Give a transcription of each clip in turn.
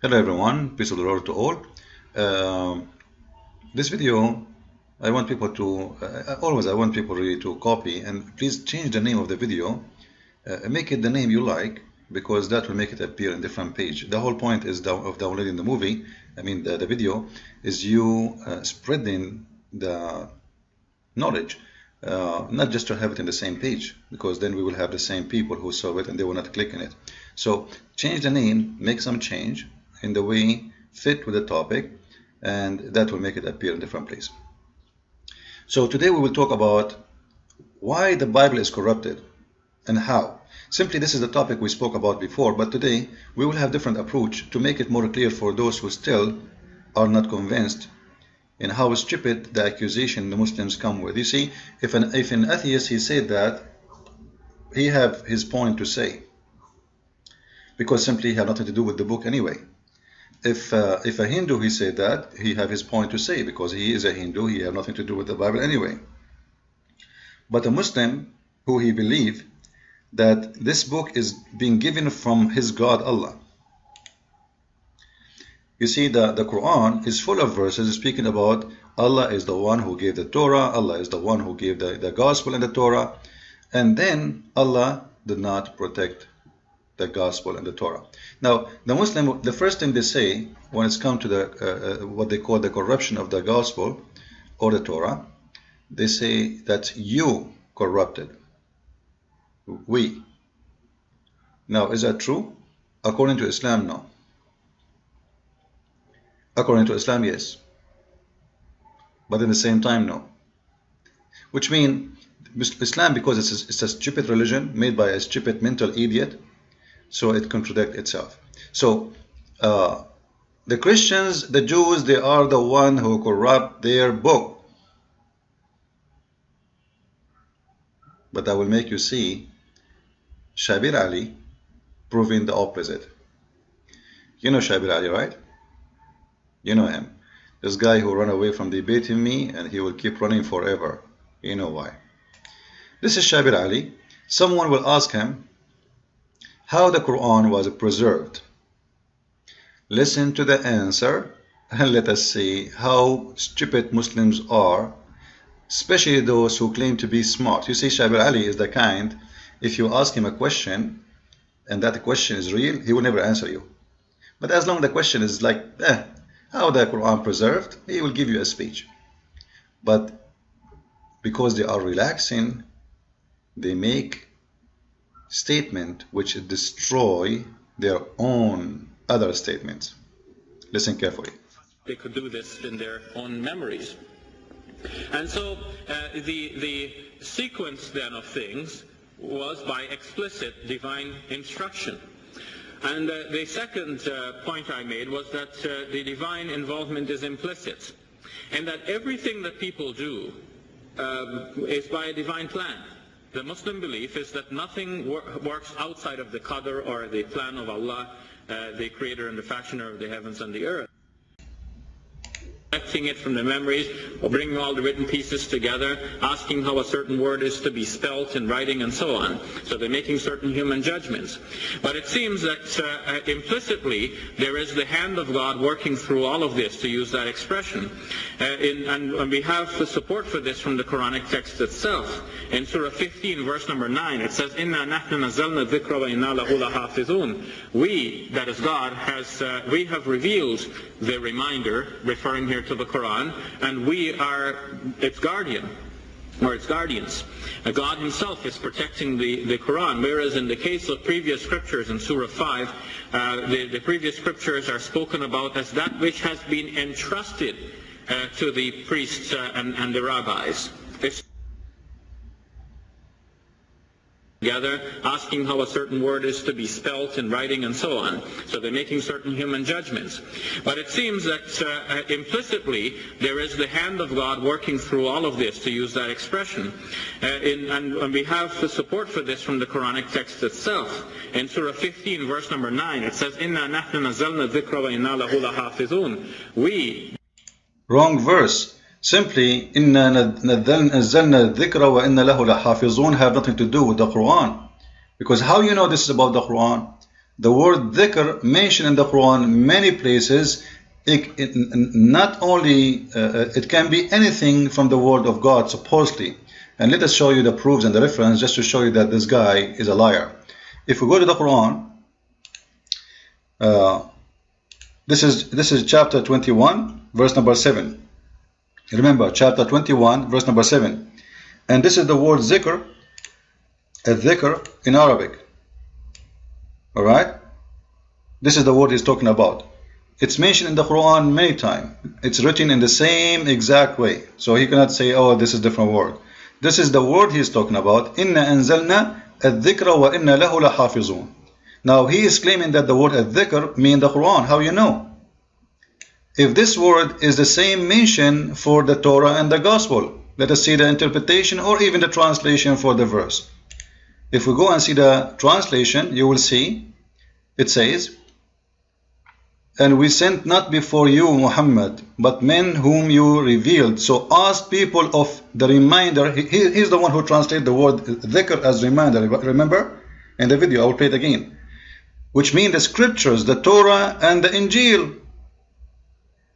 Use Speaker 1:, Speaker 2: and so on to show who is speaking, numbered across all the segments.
Speaker 1: Hello everyone, peace of the Lord to all. This video, I want people to, I want people really to copy, and please change the name of the video, make it the name you like, because that will make it appear in different page. The whole point is of downloading the movie, the video, is you spreading the knowledge, not just to have it in the same page, because then we will have the same people who saw it and they will not click on it. So change the name, make some change in the way fit with the topic, and that will make it appear in different place. So today we will talk about why the Bible is corrupted and how. Simply, this is the topic we spoke about before, but today we will have different approach to make it more clear for those who still are not convinced in how stupid the accusation the Muslims come with. You see, if an atheist, he said that, he have his point to say, because simply he had nothing to do with the book anyway. If a Hindu, he said that, he have his point to say, because he is a Hindu, he have nothing to do with the Bible anyway. But a Muslim, who he believe that this book is being given from his God Allah. You see, the Quran is full of verses speaking about Allah is the one who gave the Torah, Allah is the one who gave the gospel and the Torah, and then Allah did not protect the gospel and the Torah. Now, the Muslim, the first thing they say when it's come to the what they call the corruption of the gospel or the Torah, they say that you corrupted. We. Now, is that true? According to Islam, no. According to Islam, yes. But at the same time, no. Which means Islam, because it's a stupid religion made by a stupid mental idiot, so it contradicts itself. So the Christians, the Jews, they are the one who corrupt their book. But I will make you see Sahbir Ally proving the opposite. You know Sahbir Ally, right? You know him. This guy who ran away from debating me, and he will keep running forever. You know why. This is Sahbir Ally. Someone will ask him how the Quran was preserved. Listen to the answer and let us see how stupid Muslims are, especially those who claim to be smart. You see, Sahbir Ally is the kind, if you ask him a question and that question is real, he will never answer you. But as long as the question is like, how the Quran preserved, he will give you a speech. But because they are relaxing, they make statement which destroy their own other statements. Listen carefully.
Speaker 2: They could do this in their own memories. And so the sequence then of things was by explicit divine instruction. And the second point I made was that the divine involvement is implicit, and that everything that people do is by a divine plan. The Muslim belief is that nothing works outside of the qadr or the plan of Allah, the creator and the fashioner of the heavens and the earth. Collecting it from the memories, or bringing all the written pieces together, asking how a certain word is to be spelt in writing, and so on. So they're making certain human judgments. But it seems that implicitly there is the hand of God working through all of this, to use that expression. And we have the support for this from the Quranic text itself. In Surah 15, verse number 9, it says, "Inna nahnu nazzalna dhikra wa inna lahu lahafizun." We, that is God, we have revealed the reminder, referring here to the Quran, and we are its guardian, or its guardians. God himself is protecting the Quran, whereas in the case of previous scriptures in Surah 5, the previous scriptures are spoken about as that which has been entrusted to the priests and the rabbis. Together, asking how a certain word is to be spelt in writing, and so on. So they're making certain human judgments. But it seems that implicitly there is the hand of God working through all of this, to use that expression. And we have the support for this from the Quranic text itself. In Surah 15, verse number 9, it says, "Inna nahnu nazzalna dhikra wa inna lahu lahafizun." We.
Speaker 1: Wrong verse. Simply, إِنَّا نَزَّلْنَا الذِّكْرَ وَإِنَّا لَهُ لَحَافِظُونَ have nothing to do with the Quran. Because how you know this is about the Quran? The word dhikr mentioned in the Quran many places. Not only it can be anything from the word of God supposedly. And let us show you the proofs and the reference just to show you that this guy is a liar. If we go to the Quran, this is chapter 21 verse number 7. Remember, chapter 21 verse number 7, and this is the word zikr, al-dhikr in Arabic. Alright, this is the word he's talking about. It's mentioned in the Quran many times. It's written in the same exact way, so he cannot say, oh, this is a different word. This is the word he's talking about. Inna anzalna al-dhikra wa inna lahu lahafizun. Now he is claiming that the word al-dhikr means the Quran. How you know? If this word is the same mention for the Torah and the Gospel, let us see the interpretation or even the translation for the verse. If we go and see the translation, you will see it says, and we sent not before you Muhammad, but men whom you revealed. So ask people of the reminder. He's the one who translated the word dhikr as reminder. Remember? In the video, I will play it again. Which means the scriptures, the Torah and the Injil.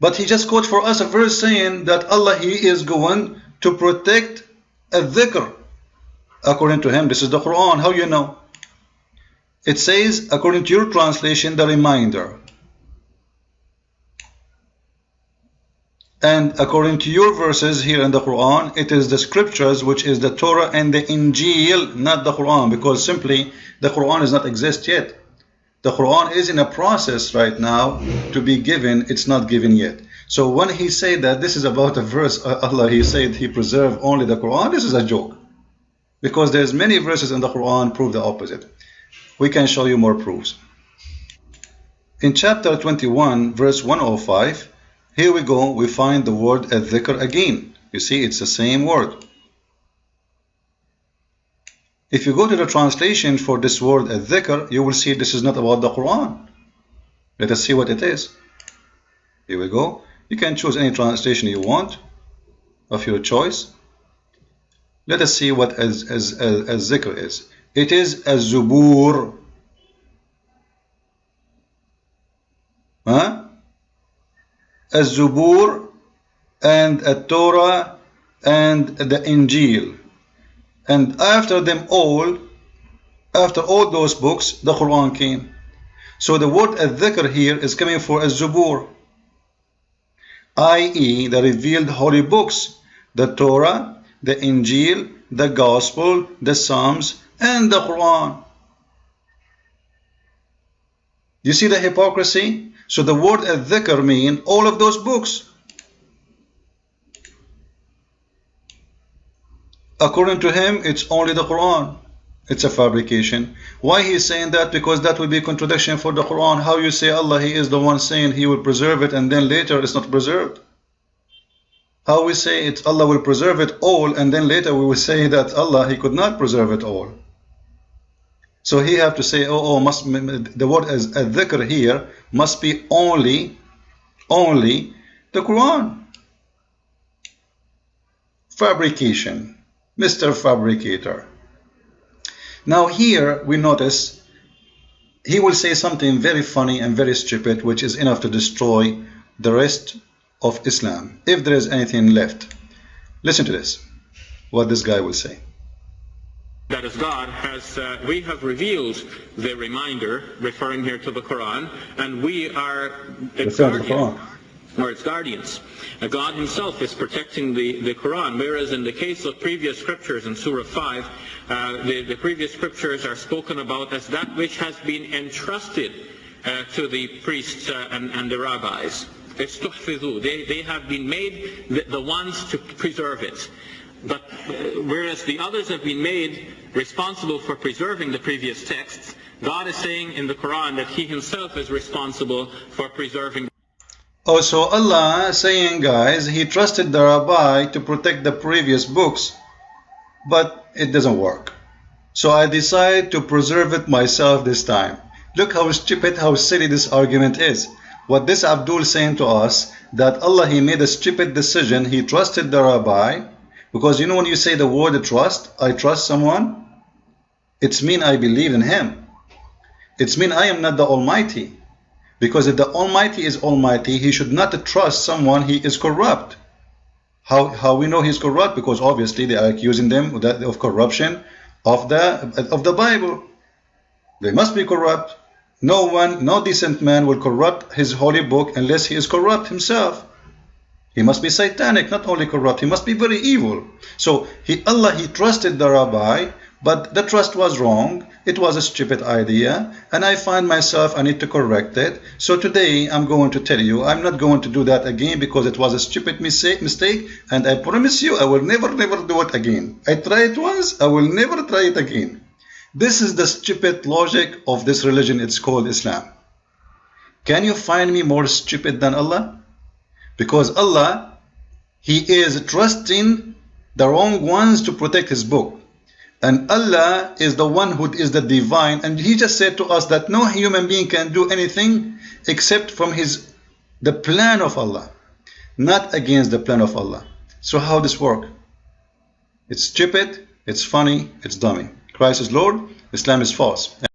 Speaker 1: But he just quote for us a verse saying that Allah, He is going to protect a dhikr. According to him, this is the Quran. How you know? It says, according to your translation, the reminder. And according to your verses here in the Quran, it is the scriptures, which is the Torah and the Injil, not the Quran, because simply the Quran does not exist yet. The Quran is in a process right now to be given. It's not given yet. So when he said that this is about a verse, Allah, He said He preserved only the Quran, this is a joke. Because there's many verses in the Quran prove the opposite. We can show you more proofs. In chapter 21, verse 105, here we go, we find the word al-dhikr again. You see, it's the same word. If you go to the translation for this word al-dhikr, you will see this is not about the Quran. Let us see what it is. Here we go. You can choose any translation you want of your choice. Let us see what al-dhikr is. It is az-zubur. Az-zubur and at-Torah and the Injil. And after them all, after all those books, the Quran came. So the word al-dhikr here is coming for az-zubur, i.e. the revealed holy books, the Torah, the Injil, the Gospel, the Psalms, and the Quran. You see the hypocrisy? So the word al-dhikr means all of those books. According to him, it's only the Quran. It's a fabrication. Why he's saying that? Because that would be a contradiction for the Quran. How you say Allah, He is the one saying He will preserve it, and then later it's not preserved? How we say it's Allah will preserve it all, and then later we will say that Allah, He could not preserve it all. So he have to say, the word as al-dhikr here must be only the Quran. Fabrication. Mr. Fabricator. Now here we notice he will say something very funny and very stupid, which is enough to destroy the rest of Islam, if there is anything left. Listen to this, what this guy will say.
Speaker 2: That is, God has, we have revealed the reminder, referring here to the Quran, and we are its guardians. Or its guardians. God Himself is protecting the Quran, whereas in the case of previous scriptures in Surah 5, the previous scriptures are spoken about as that which has been entrusted to the priests and the rabbis. They have been made the ones to preserve it. But whereas the others have been made responsible for preserving the previous texts, God is saying in the Quran that He Himself is responsible for preserving.
Speaker 1: Oh, so Allah saying, guys, He trusted the rabbi to protect the previous books, but it doesn't work. So I decide to preserve it myself this time. Look how stupid, how silly this argument is. What this Abdul saying to us, that Allah, He made a stupid decision, He trusted the rabbi, because you know when you say the word trust, I trust someone, it's mean I believe in him. It's mean I am not the Almighty. Because if the Almighty is Almighty, He should not trust someone He is corrupt. How we know He's corrupt? Because obviously they are accusing them of corruption of the Bible. They must be corrupt. No decent man will corrupt His holy book unless he is corrupt himself. He must be satanic, not only corrupt, he must be very evil. So Allah, He trusted the rabbi, but the trust was wrong. It was a stupid idea, and I find myself I need to correct it. So today I'm going to tell you I'm not going to do that again because it was a stupid mistake, and I promise you I will never do it again. I tried it once, I will never try it again. This is the stupid logic of this religion. It's called Islam. Can you find me more stupid than Allah? Because Allah, He is trusting the wrong ones to protect His book. And Allah is the one who is the divine, and He just said to us that no human being can do anything except from the plan of Allah, not against the plan of Allah. So how this work? It's stupid, it's funny, it's dummy. Christ is Lord, Islam is false.